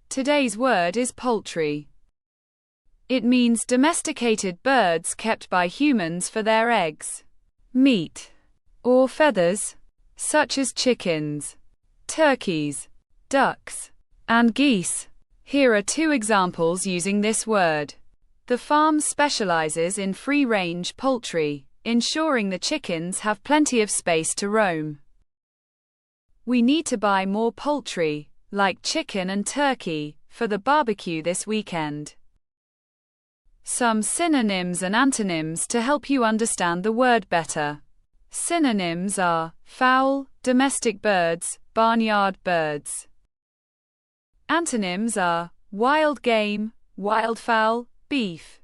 Today's word is poultry. It means domesticated birds kept by humans for their eggs, meat, or feathers, such as chickens, turkeys, ducks, and geese. Here are two examples using this word. The farm specializes in free-range poultry, ensuring the chickens have plenty of space to roam. We need to buy more poultry, like chicken and turkey, for the barbecue this weekend. Some synonyms and antonyms to help you understand the word better. Synonyms are fowl, domestic birds, barnyard birds. Antonyms are wild game, wildfowl, beef.